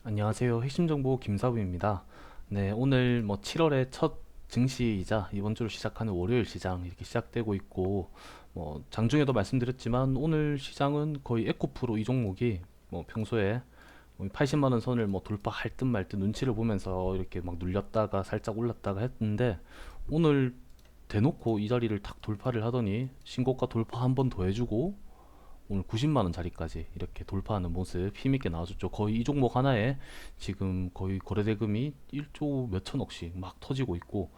안녕하세요. 핵심 정보 김사부입니다. 네, 오늘 7월의 첫 증시이자 이번 주로 시작하는 월요일 시장 이렇게 시작되고 있고, 장중에도 말씀드렸지만 오늘 시장은 거의 에코프로 이 종목이 평소에 80만 원 선을 돌파할 듯 말 듯 눈치를 보면서 이렇게 막 눌렸다가 살짝 올랐다가 했는데, 오늘 대놓고 이 자리를 탁 돌파를 하더니 신고가 돌파 한 번 더 해주고 오늘 90만 원 자리까지 이렇게 돌파하는 모습 힘있게 나와줬죠. 거의 이 종목 하나에 지금 거의 거래대금이 1조 몇천억씩 막 터지고 있고,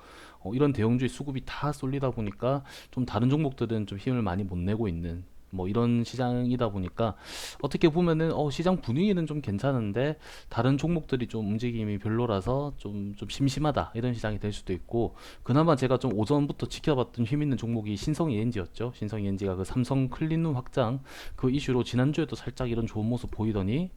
이런 대형주의 수급이 다 쏠리다 보니까 좀 다른 종목들은 좀 힘을 많이 못 내고 있는 이런 시장이다 보니까, 어떻게 보면은 시장 분위기는 좀 괜찮은데 다른 종목들이 좀 움직임이 별로라서 좀 심심하다 이런 시장이 될 수도 있고, 그나마 제가 좀 오전부터 지켜봤던 힘 있는 종목이 신성 ENG였죠. 신성 ENG가 그 삼성 클린룸 확장 그 이슈로 지난주에도 살짝 이런 좋은 모습 보이더니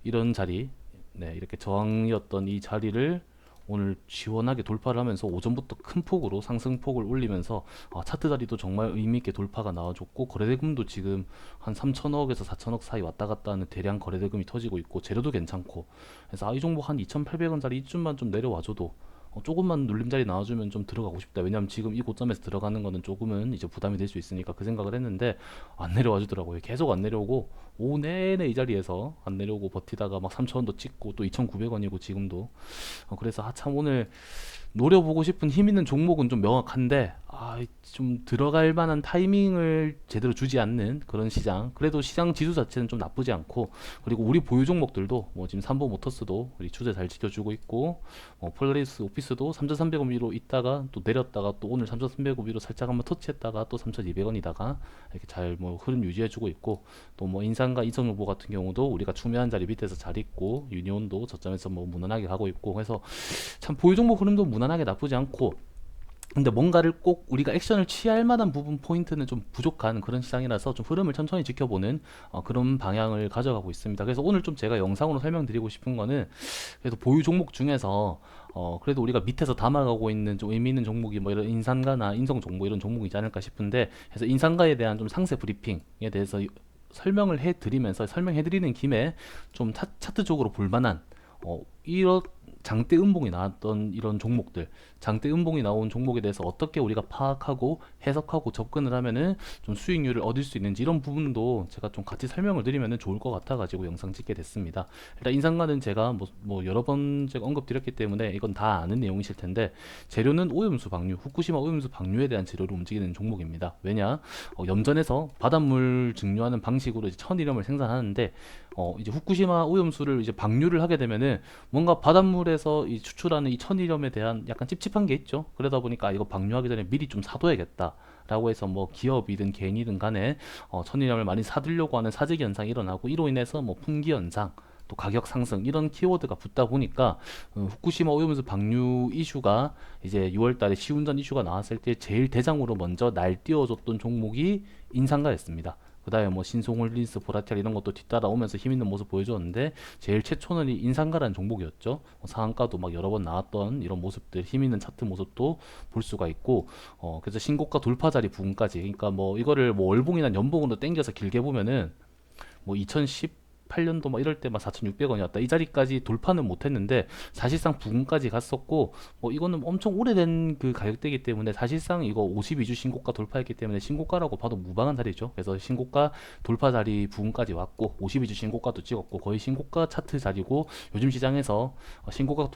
이런 자리, 네, 이렇게 저항이었던 이 자리를 오늘 시원하게 돌파를 하면서 오전부터 큰 폭으로 상승폭을 올리면서 차트 자리도 정말 의미있게 돌파가 나와줬고, 거래대금도 지금 한 3천억에서 4천억 사이 왔다 갔다 하는 대량 거래대금이 터지고 있고, 재료도 괜찮고, 그래서 이 종목 한 2,800원짜리 이쯤만 좀 내려와줘도 조금만 눌림자리 나와주면 좀 들어가고 싶다. 왜냐면 지금 이 고점에서 들어가는 거는 조금은 이제 부담이 될 수 있으니까 그 생각을 했는데, 안 내려와 주더라고요. 계속 안 내려오고 오후 내내 이 자리에서 안 내려오고 버티다가 막 3,000원도 찍고 또 2,900원이고 지금도. 그래서 참 오늘 노려보고 싶은 힘 있는 종목은 좀 명확한데, 좀 들어갈 만한 타이밍을 제대로 주지 않는 그런 시장. 그래도 시장 지수 자체는 좀 나쁘지 않고, 그리고 우리 보유 종목들도 지금 삼보 모터스도 우리 추세 잘 지켜주고 있고, 폴라리스 오피스도 3,300원 위로 있다가 또 내렸다가 또 오늘 3,300원 위로 살짝 한번 터치했다가 또 3,200원이다가 이렇게 잘 흐름 유지해주고 있고, 또 인상과 이성용보 같은 경우도 우리가 추매한 자리 밑에서 잘 있고, 유니온도 저점에서 무난하게 가고 있고 해서 참 보유 종목 흐름도 무난하게 나쁘지 않고, 근데 뭔가를 꼭 우리가 액션을 취할 만한 부분 포인트는 좀 부족한 그런 시장이라서 좀 흐름을 천천히 지켜보는 그런 방향을 가져가고 있습니다. 그래서 오늘 좀 제가 영상으로 설명드리고 싶은 거는, 그래도 보유 종목 중에서 그래도 우리가 밑에서 담아가고 있는 좀 의미 있는 종목이 이런 인상가나 인성 종목 이런 종목이 있지 않을까 싶은데, 그래서 인상가에 대한 좀 상세 브리핑에 대해서 설명을 해드리면서, 설명해드리는 김에 좀 차트적으로 볼만한 이런 장대 음봉이 나왔던 이런 종목들, 장대 음봉이 나온 종목에 대해서 어떻게 우리가 파악하고 해석하고 접근을 하면은 좀 수익률을 얻을 수 있는지, 이런 부분도 제가 좀 같이 설명을 드리면은 좋을 것 같아가지고 영상 찍게 됐습니다. 일단 인상가는 제가 여러 번 제가 언급드렸기 때문에 이건 다 아는 내용이실 텐데, 재료는 오염수 방류, 후쿠시마 오염수 방류에 대한 재료로 움직이는 종목입니다. 왜냐, 염전에서 바닷물 증류하는 방식으로 이제 천일염을 생산하는데, 이제 후쿠시마 오염수를 이제 방류를 하게 되면은 뭔가 바닷물에서 이 추출하는 이 천일염에 대한 약간 찝찝한 게 있죠. 그러다 보니까 이거 방류하기 전에 미리 좀 사둬야겠다 라고 해서 기업이든 개인이든 간에 천일염을 많이 사두려고 하는 사재기 현상이 일어나고, 이로 인해서 품귀 현상, 또 가격 상승, 이런 키워드가 붙다 보니까 후쿠시마 오염수 방류 이슈가 이제 6월달에 시운전 이슈가 나왔을 때 제일 대장으로 먼저 날뛰어줬던 종목이 인상가였습니다. 그 다음에 신송홀린스, 보라텔 이런 것도 뒤따라오면서 힘있는 모습 보여줬는데, 제일 최초는 이 인상가라는 종목이었죠. 상한가도 막 여러 번 나왔던 이런 모습들, 힘있는 차트 모습도 볼 수가 있고, 그래서 신고가 돌파 자리 부분까지, 그러니까 이거를 월봉이나 연봉으로 땡겨서 길게 보면은 2018년도 이럴 때 4,600원이었다. 이 자리까지 돌파는 못했는데 사실상 부근까지 갔었고, 이거는 엄청 오래된 그 가격대이기 때문에 사실상 이거 52주 신고가 돌파했기 때문에 신고가라고 봐도 무방한 자리죠. 그래서 신고가 돌파 자리 부근까지 왔고 52주 신고가도 찍었고 거의 신고가 차트 자리고, 요즘 시장에서 신고가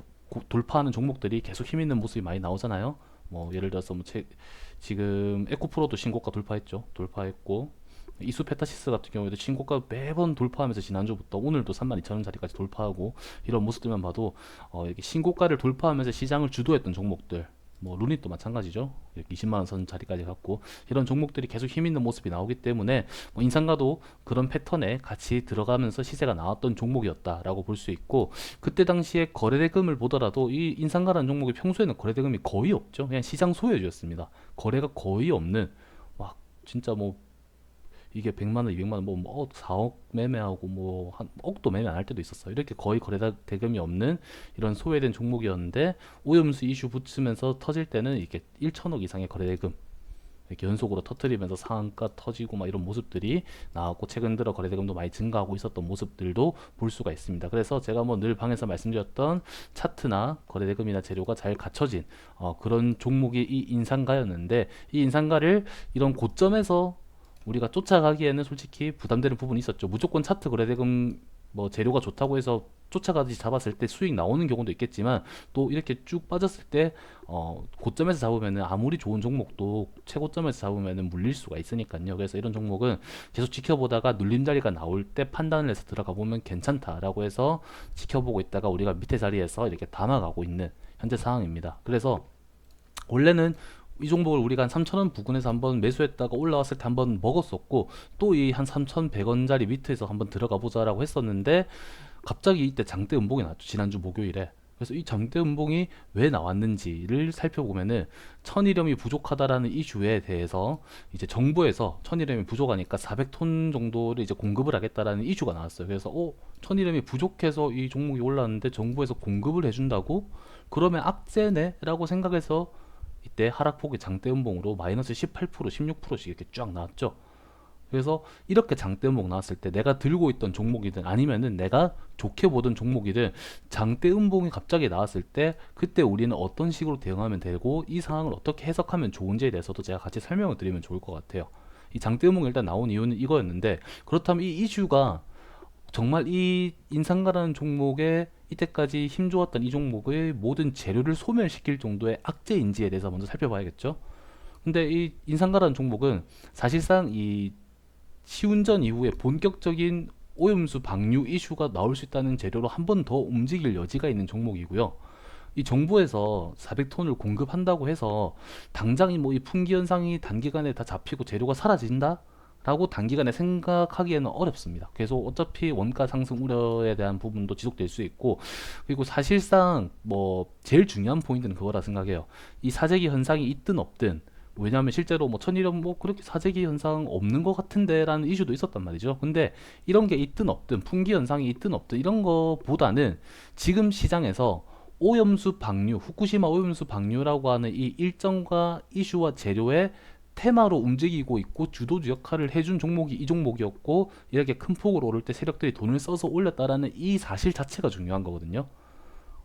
돌파하는 종목들이 계속 힘 있는 모습이 많이 나오잖아요. 예를 들어서 지금 에코프로도 신고가 돌파했고, 이수페타시스 같은 경우에도 신고가 매번 돌파하면서 지난주부터 오늘도 32,000원 자리까지 돌파하고, 이런 모습들만 봐도 이렇게 신고가를 돌파하면서 시장을 주도했던 종목들, 루닛도 마찬가지죠. 이렇게 20만원 선 자리까지 갔고, 이런 종목들이 계속 힘 있는 모습이 나오기 때문에 인상가도 그런 패턴에 같이 들어가면서 시세가 나왔던 종목이었다라고 볼 수 있고, 그때 당시에 거래대금을 보더라도 이 인상가라는 종목이 평소에는 거래대금이 거의 없죠. 그냥 시장 소유주였습니다. 거래가 거의 없는, 막 진짜 이게 100만 원, 200만 원, 4억 매매하고 한 억도 매매 안 할 때도 있었어요. 이렇게 거의 거래다 대금이 없는 이런 소외된 종목이었는데, 오염수 이슈 붙으면서 터질 때는 이게 1천억 이상의 거래 대금, 이렇게 연속으로 터트리면서 상한가 터지고 막 이런 모습들이 나왔고, 최근 들어 거래대금도 많이 증가하고 있었던 모습들도 볼 수가 있습니다. 그래서 제가 뭐 늘 방에서 말씀드렸던 차트나 거래대금이나 재료가 잘 갖춰진 그런 종목이 이 인상가였는데, 이 인상가를 이런 고점에서 우리가 쫓아가기에는 솔직히 부담되는 부분이 있었죠. 무조건 차트 거래대금 뭐 재료가 좋다고 해서 쫓아가듯이 잡았을 때 수익 나오는 경우도 있겠지만, 또 이렇게 쭉 빠졌을 때 고점에서 잡으면은 아무리 좋은 종목도 최고점에서 잡으면은 물릴 수가 있으니까요. 그래서 이런 종목은 계속 지켜보다가 눌림자리가 나올 때 판단을 해서 들어가 보면 괜찮다라고 해서 지켜보고 있다가 우리가 밑에 자리에서 이렇게 담아가고 있는 현재 상황입니다. 그래서 원래는 이 종목을 우리가 한 3,000원 부근에서 한번 매수했다가 올라왔을 때 한번 먹었었고, 또 이 한 3,100원짜리 밑에서 한번 들어가 보자라고 했었는데, 갑자기 이때 장대 음봉이 나왔죠. 지난주 목요일에. 그래서 이 장대 음봉이 왜 나왔는지를 살펴보면은, 천일염이 부족하다라는 이슈에 대해서 이제 정부에서 천일염이 부족하니까 400톤 정도를 이제 공급을 하겠다라는 이슈가 나왔어요. 그래서 천일염이 부족해서 이 종목이 올랐는데 정부에서 공급을 해준다고? 그러면 악재네라고 생각해서 이때 하락폭이 장대 음봉으로 마이너스 18%, 16%씩 이렇게 쫙 나왔죠. 그래서 이렇게 장대 음봉 나왔을 때 내가 들고 있던 종목이든 아니면은 내가 좋게 보던 종목이든 장대 음봉이 갑자기 나왔을 때 그때 우리는 어떤 식으로 대응하면 되고 이 상황을 어떻게 해석하면 좋은지에 대해서도 제가 같이 설명을 드리면 좋을 것 같아요. 이 장대 음봉이 일단 나온 이유는 이거였는데, 그렇다면 이 이슈가 정말 이 인상가라는 종목에 이때까지 힘 좋았던 이 종목의 모든 재료를 소멸시킬 정도의 악재인지에 대해서 먼저 살펴봐야겠죠. 근데 이 인상가라는 종목은 사실상 이 시운전 이후에 본격적인 오염수 방류 이슈가 나올 수 있다는 재료로 한 번 더 움직일 여지가 있는 종목이고요. 이 정부에서 400톤을 공급한다고 해서 당장 뭐 이 품귀 현상이 단기간에 다 잡히고 재료가 사라진다? 라고 단기간에 생각하기에는 어렵습니다. 계속 어차피 원가 상승 우려에 대한 부분도 지속될 수 있고, 그리고 사실상 뭐 제일 중요한 포인트는 그거라 생각해요. 이 사재기 현상이 있든 없든, 왜냐하면 실제로 뭐 천일염 뭐 그렇게 사재기 현상 없는 것 같은데 라는 이슈도 있었단 말이죠. 근데 이런 게 있든 없든, 품귀 현상이 있든 없든 이런 거보다는 지금 시장에서 오염수 방류, 후쿠시마 오염수 방류라고 하는 이 일정과 이슈와 재료의 테마로 움직이고 있고 주도주 역할을 해준 종목이 이 종목이었고, 이렇게 큰 폭으로 오를 때 세력들이 돈을 써서 올렸다라는 이 사실 자체가 중요한 거거든요.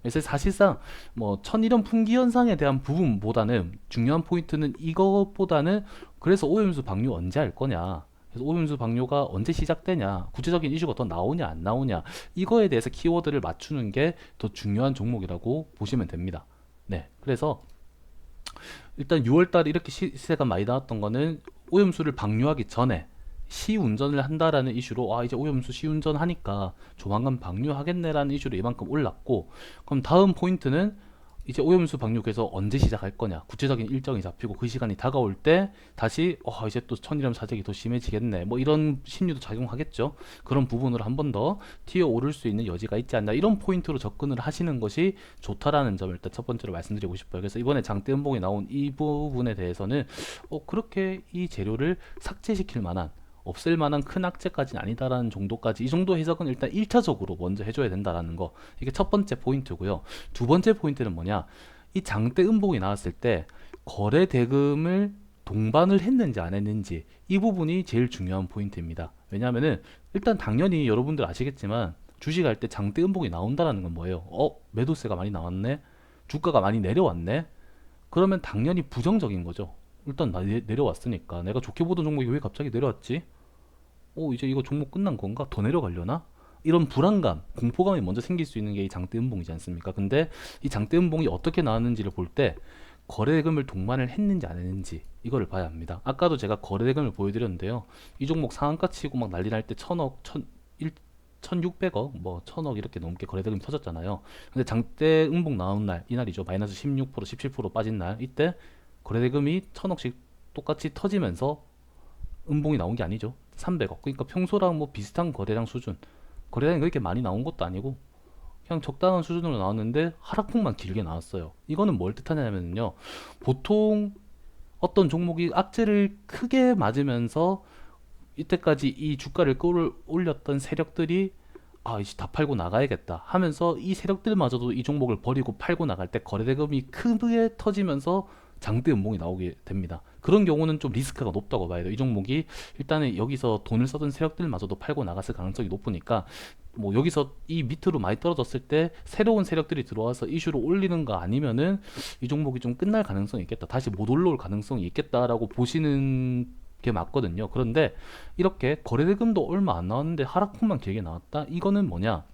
그래서 사실상 뭐 천일염 품귀 현상에 대한 부분보다는 중요한 포인트는 이것보다는, 그래서 오염수 방류 언제 할 거냐, 그래서 오염수 방류가 언제 시작되냐, 구체적인 이슈가 더 나오냐 안 나오냐, 이거에 대해서 키워드를 맞추는 게 더 중요한 종목이라고 보시면 됩니다. 네, 그래서 일단 6월달에 이렇게 시세가 많이 나왔던 거는 오염수를 방류하기 전에 시운전을 한다라는 이슈로, 이제 오염수 시운전 하니까 조만간 방류하겠네라는 이슈로 이만큼 올랐고, 그럼 다음 포인트는 이제 오염수 방류에서 언제 시작할 거냐, 구체적인 일정이 잡히고 그 시간이 다가올 때 다시 이제 또 천일염 사재기 더 심해지겠네, 뭐 이런 심리도 작용하겠죠. 그런 부분으로 한 번 더 튀어 오를 수 있는 여지가 있지 않나, 이런 포인트로 접근을 하시는 것이 좋다라는 점을 일단 첫 번째로 말씀드리고 싶어요. 그래서 이번에 장대 음봉이 나온 이 부분에 대해서는 그렇게 이 재료를 삭제시킬 만한, 없앨 만한 큰 악재까지는 아니다라는 정도까지, 이 정도 해석은 일단 1차적으로 먼저 해줘야 된다라는 거, 이게 첫 번째 포인트고요. 두 번째 포인트는 뭐냐, 이 장대 음봉이 나왔을 때 거래 대금을 동반을 했는지 안 했는지, 이 부분이 제일 중요한 포인트입니다. 왜냐하면은 일단 당연히 여러분들 아시겠지만 주식할 때 장대 음봉이 나온다라는 건 뭐예요? 매도세가 많이 나왔네, 주가가 많이 내려왔네, 그러면 당연히 부정적인 거죠. 일단 내려왔으니까 내가 좋게 보던 종목이 왜 갑자기 내려왔지? 이제 이거 종목 끝난 건가? 더 내려가려나? 이런 불안감, 공포감이 먼저 생길 수 있는 게 이 장대 음봉이지 않습니까? 근데 이 장대 음봉이 어떻게 나왔는지를 볼 때 거래대금을 동반을 했는지 안 했는지, 이거를 봐야 합니다. 아까도 제가 거래대금을 보여드렸는데요. 이 종목 상한가 치고 막 난리 날 때 1000억, 1600억, 뭐 1000억 이렇게 넘게 거래대금이 터졌잖아요. 근데 장대 음봉 나온 날, 이날이죠. 마이너스 16%, 17% 빠진 날, 이때 거래대금이 1000억씩 똑같이 터지면서 음봉이 나온 게 아니죠. 300억. 그러니까 평소랑 뭐 비슷한 거래량 수준. 거래량이 그렇게 많이 나온 것도 아니고 그냥 적당한 수준으로 나왔는데 하락폭만 길게 나왔어요. 이거는 뭘 뜻하냐면요. 보통 어떤 종목이 악재를 크게 맞으면서 이때까지 이 주가를 끌어올렸던 세력들이 이제 다 팔고 나가야겠다 하면서 이 세력들마저도 이 종목을 버리고 팔고 나갈 때 거래대금이 크게 터지면서 장대 음봉이 나오게 됩니다. 그런 경우는 좀 리스크가 높다고 봐야 돼요. 이 종목이 일단은 여기서 돈을 써던 세력들마저도 팔고 나갔을 가능성이 높으니까 뭐 여기서 이 밑으로 많이 떨어졌을 때 새로운 세력들이 들어와서 이슈를 올리는 거 아니면은 이 종목이 좀 끝날 가능성이 있겠다. 다시 못 올라올 가능성이 있겠다라고 보시는 게 맞거든요. 그런데 이렇게 거래대금도 얼마 안 나왔는데 하락폭만 길게 나왔다? 이거는 뭐냐?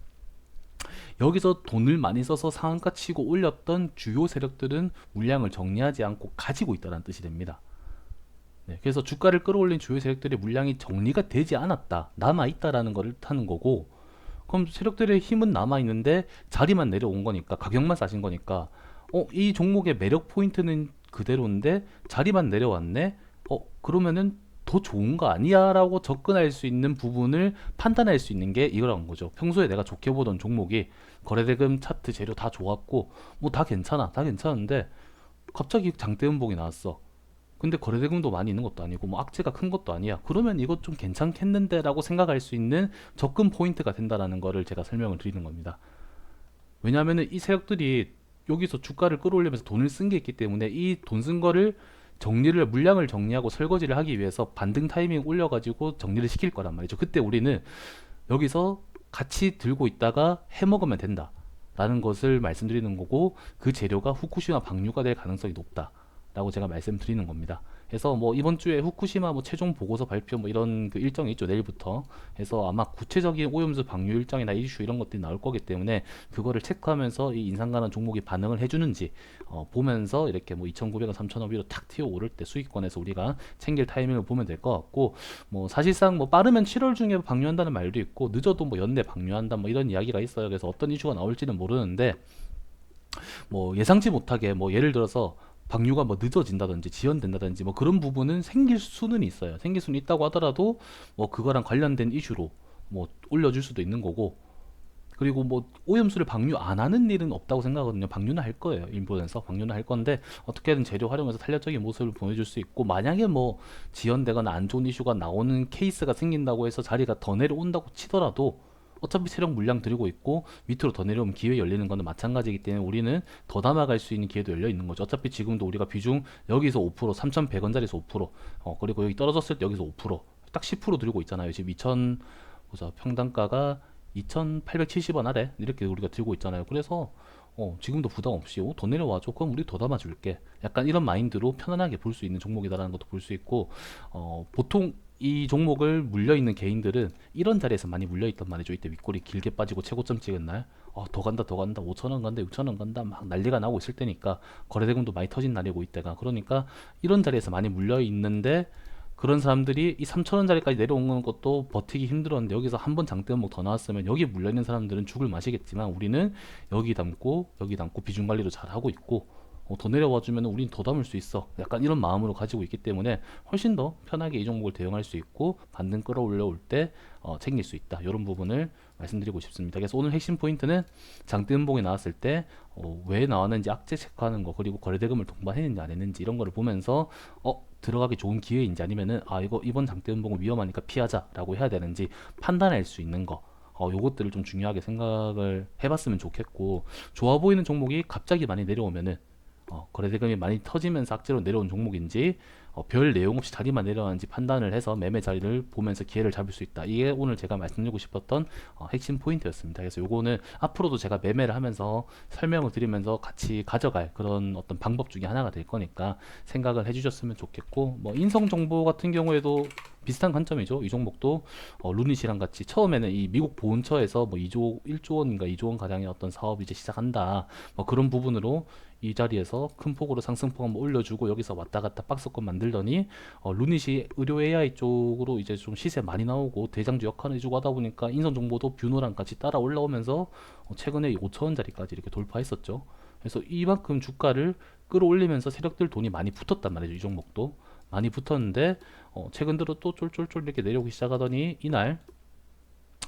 여기서 돈을 많이 써서 상한가 치고 올렸던 주요 세력들은 물량을 정리하지 않고 가지고 있다는 뜻이 됩니다. 네, 그래서 주가를 끌어올린 주요 세력들의 물량이 정리가 되지 않았다, 남아있다라는 것을 뜻하는 거고, 그럼 세력들의 힘은 남아있는데 자리만 내려온 거니까, 가격만 싸진 거니까, 이 종목의 매력 포인트는 그대로인데 자리만 내려왔네? 그러면은 더 좋은 거 아니야? 라고 접근할 수 있는 부분을 판단할 수 있는 게 이거라는 거죠. 평소에 내가 좋게 보던 종목이 거래대금 차트 재료 다 좋았고 뭐 다 괜찮아, 다 괜찮은데 갑자기 장대 음봉이 나왔어. 근데 거래대금도 많이 있는 것도 아니고 뭐 악재가 큰 것도 아니야. 그러면 이거 좀 괜찮겠는데 라고 생각할 수 있는 접근 포인트가 된다라는 거를 제가 설명을 드리는 겁니다. 왜냐하면 이 세력들이 여기서 주가를 끌어올리면서 돈을 쓴 게 있기 때문에 이 돈 쓴 거를 정리를, 물량을 정리하고 설거지를 하기 위해서 반등 타이밍 올려가지고 정리를 시킬 거란 말이죠. 그때 우리는 여기서 같이 들고 있다가 해먹으면 된다 라는 것을 말씀드리는 거고, 그 재료가 후쿠시마 방류가 될 가능성이 높다 라고 제가 말씀드리는 겁니다. 그래서 뭐 이번 주에 후쿠시마 뭐 최종 보고서 발표 뭐 이런 그 일정이 있죠, 내일부터. 해서 아마 구체적인 오염수 방류 일정이나 이슈 이런 것들이 나올 거기 때문에 그거를 체크하면서 이 인상 가는 종목이 반응을 해주는지 보면서 이렇게 뭐 2,900원, 3,000원 위로 탁 튀어 오를 때 수익권에서 우리가 챙길 타이밍을 보면 될 것 같고, 뭐 사실상 뭐 빠르면 7월 중에 방류한다는 말도 있고 늦어도 뭐 연내 방류한다 뭐 이런 이야기가 있어요. 그래서 어떤 이슈가 나올지는 모르는데 뭐 예상치 못하게 뭐 예를 들어서 방류가 뭐 늦어진다든지 지연된다든지 뭐 그런 부분은 생길 수는 있어요. 생길 수는 있다고 하더라도 뭐 그거랑 관련된 이슈로 뭐 올려줄 수도 있는 거고, 그리고 뭐 오염수를 방류 안 하는 일은 없다고 생각하거든요. 방류는 할 거예요. 일본에서 방류는 할 건데 어떻게든 재료 활용해서 탄력적인 모습을 보여줄 수 있고, 만약에 뭐 지연되거나 안 좋은 이슈가 나오는 케이스가 생긴다고 해서 자리가 더 내려온다고 치더라도 어차피 세력 물량 들고 있고 밑으로 더 내려오면 기회 열리는 거는 마찬가지이기 때문에 우리는 더 남아갈 수 있는 기회도 열려 있는 거죠. 어차피 지금도 우리가 비중 여기서 5%, 3,100원짜리에서 5%, 그리고 여기 떨어졌을 때 여기서 5%딱 10% 들고 있잖아요. 지금 2,000 보자, 평단가가 2,870원 아래 이렇게 우리가 들고 있잖아요. 그래서 지금도 부담 없이 더 내려와줘, 그럼 우리 더 담아줄게, 약간 이런 마인드로 편안하게 볼 수 있는 종목이다라는 것도 볼 수 있고, 보통 이 종목을 물려있는 개인들은 이런 자리에서 많이 물려있단 말이죠. 이때 윗골이 길게 빠지고 최고점 찍은 날, 더 간다 더 간다, 5,000원 간다 6,000원 간다 막 난리가 나고 있을 때니까, 거래대금도 많이 터진 날이고 이때가, 그러니까 이런 자리에서 많이 물려있는데 그런 사람들이 이 3,000원짜리까지 내려온 것도 버티기 힘들었는데 여기서 한 번 장대음목 더 나왔으면 여기 물려있는 사람들은 죽을 맛이겠지만 우리는 여기 담고 여기 담고 비중 관리도 잘 하고 있고, 더 내려와 주면 우린 더 담을 수 있어, 약간 이런 마음으로 가지고 있기 때문에 훨씬 더 편하게 이 종목을 대응할 수 있고 반등 끌어올려 올 때 챙길 수 있다, 이런 부분을 말씀드리고 싶습니다. 그래서 오늘 핵심 포인트는 장대음봉이 나왔을 때 왜 나왔는지 악재 체크하는 거, 그리고 거래대금을 동반했는지 안 했는지 이런 거를 보면서 들어가기 좋은 기회인지, 아니면은 이거 이번 장대음봉은 위험하니까 피하자라고 해야 되는지 판단할 수 있는 거, 요것들을 좀 중요하게 생각을 해봤으면 좋겠고, 좋아 보이는 종목이 갑자기 많이 내려오면은 거래대금이 많이 터지면서 악재로 내려온 종목인지 별 내용 없이 자리만 내려가는지 판단을 해서 매매 자리를 보면서 기회를 잡을 수 있다. 이게 오늘 제가 말씀드리고 싶었던 핵심 포인트였습니다. 그래서 요거는 앞으로도 제가 매매를 하면서 설명을 드리면서 같이 가져갈 그런 어떤 방법 중에 하나가 될 거니까 생각을 해주셨으면 좋겠고, 뭐 인성정보 같은 경우에도 비슷한 관점이죠. 이 종목도 루닛이랑 같이 처음에는 이 미국 보훈처에서 뭐 1조 원인가 2조 원 가량의 어떤 사업이 이제 시작한다, 뭐 그런 부분으로 이 자리에서 큰 폭으로 상승폭 한번 올려주고 여기서 왔다 갔다 박스권 만들더니 루닛이 의료 AI 쪽으로 이제 좀 시세 많이 나오고 대장주 역할을 해주고 하다 보니까 인성정보도 뷰노랑 같이 따라 올라오면서 최근에 5천원짜리까지 이렇게 돌파했었죠. 그래서 이만큼 주가를 끌어올리면서 세력들 돈이 많이 붙었단 말이죠. 이 종목도 많이 붙었는데 최근 들어 또 쫄쫄쫄 이렇게 내려오기 시작하더니 이날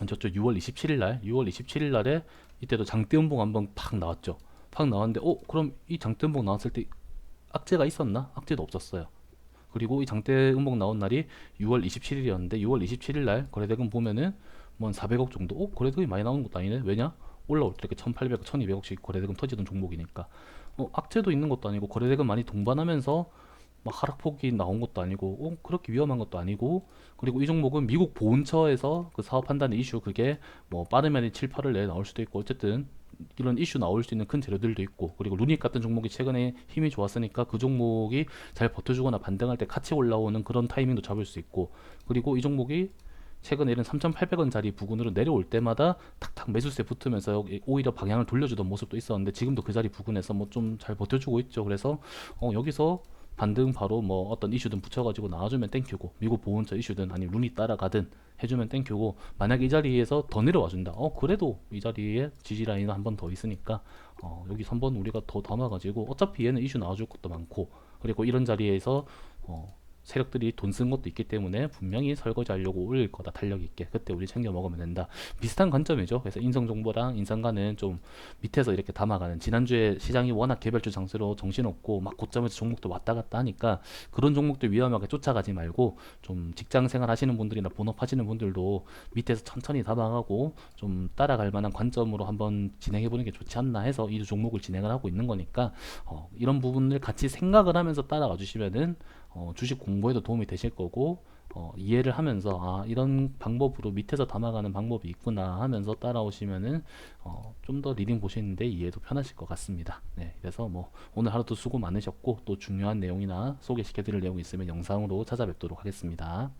저쪽 6월 27일 날에 이때도 장대음봉 한번 팍 나왔죠. 팍 나왔는데 그럼 이 장대음봉 나왔을 때 악재가 있었나? 악재도 없었어요. 그리고 이 장대음봉 나온 날이 6월 27일이었는데 6월 27일 날 거래대금 보면은 뭐 한 400억 정도? 거래대금이 많이 나오는 것도 아니네? 왜냐? 올라올 때 이렇게 1,800억, 1,200억씩 거래대금 터지던 종목이니까. 악재도 있는 것도 아니고 거래대금 많이 동반하면서 막 하락폭이 나온 것도 아니고 그렇게 위험한 것도 아니고, 그리고 이 종목은 미국 보훈처에서 그 사업 판단의 이슈, 그게 뭐 빠르면 7, 8월 내에 나올 수도 있고, 어쨌든 이런 이슈 나올 수 있는 큰 재료들도 있고, 그리고 루닉 같은 종목이 최근에 힘이 좋았으니까 그 종목이 잘 버텨주거나 반등할 때 같이 올라오는 그런 타이밍도 잡을 수 있고, 그리고 이 종목이 최근에 이런 3,800원짜리 부근으로 내려올 때마다 탁탁 매수세 붙으면서 오히려 방향을 돌려주던 모습도 있었는데, 지금도 그 자리 부근에서 뭐 좀 잘 버텨주고 있죠. 그래서 여기서 반등 바로 뭐 어떤 이슈든 붙여가지고 나와주면 땡큐고, 미국 보훈처 이슈든 아니면 룬이 따라가든 해주면 땡큐고, 만약에 이 자리에서 더 내려와준다, 그래도 이 자리에 지지라인은 한 번 더 있으니까 여기 3번 우리가 더 담아가지고, 어차피 얘는 이슈 나와줄 것도 많고, 그리고 이런 자리에서 세력들이 돈 쓴 것도 있기 때문에 분명히 설거지 하려고 올릴 거다, 탄력 있게. 그때 우리 챙겨 먹으면 된다. 비슷한 관점이죠. 그래서 인성정보랑 인상가는 좀 밑에서 이렇게 담아가는, 지난주에 시장이 워낙 개별주 장세로 정신없고 막 고점에서 종목도 왔다 갔다 하니까 그런 종목들 위험하게 쫓아가지 말고, 좀 직장 생활 하시는 분들이나 본업 하시는 분들도 밑에서 천천히 담아가고 좀 따라갈 만한 관점으로 한번 진행해 보는 게 좋지 않나 해서 이 종목을 진행을 하고 있는 거니까, 이런 부분을 같이 생각을 하면서 따라가 주시면은 주식 공부에도 도움이 되실 거고, 이해를 하면서 이런 방법으로 밑에서 담아가는 방법이 있구나 하면서 따라오시면은 좀 더 리딩 보시는데 이해도 편하실 것 같습니다. 네, 그래서 뭐 오늘 하루도 수고 많으셨고, 또 중요한 내용이나 소개시켜 드릴 내용이 있으면 영상으로 찾아뵙도록 하겠습니다.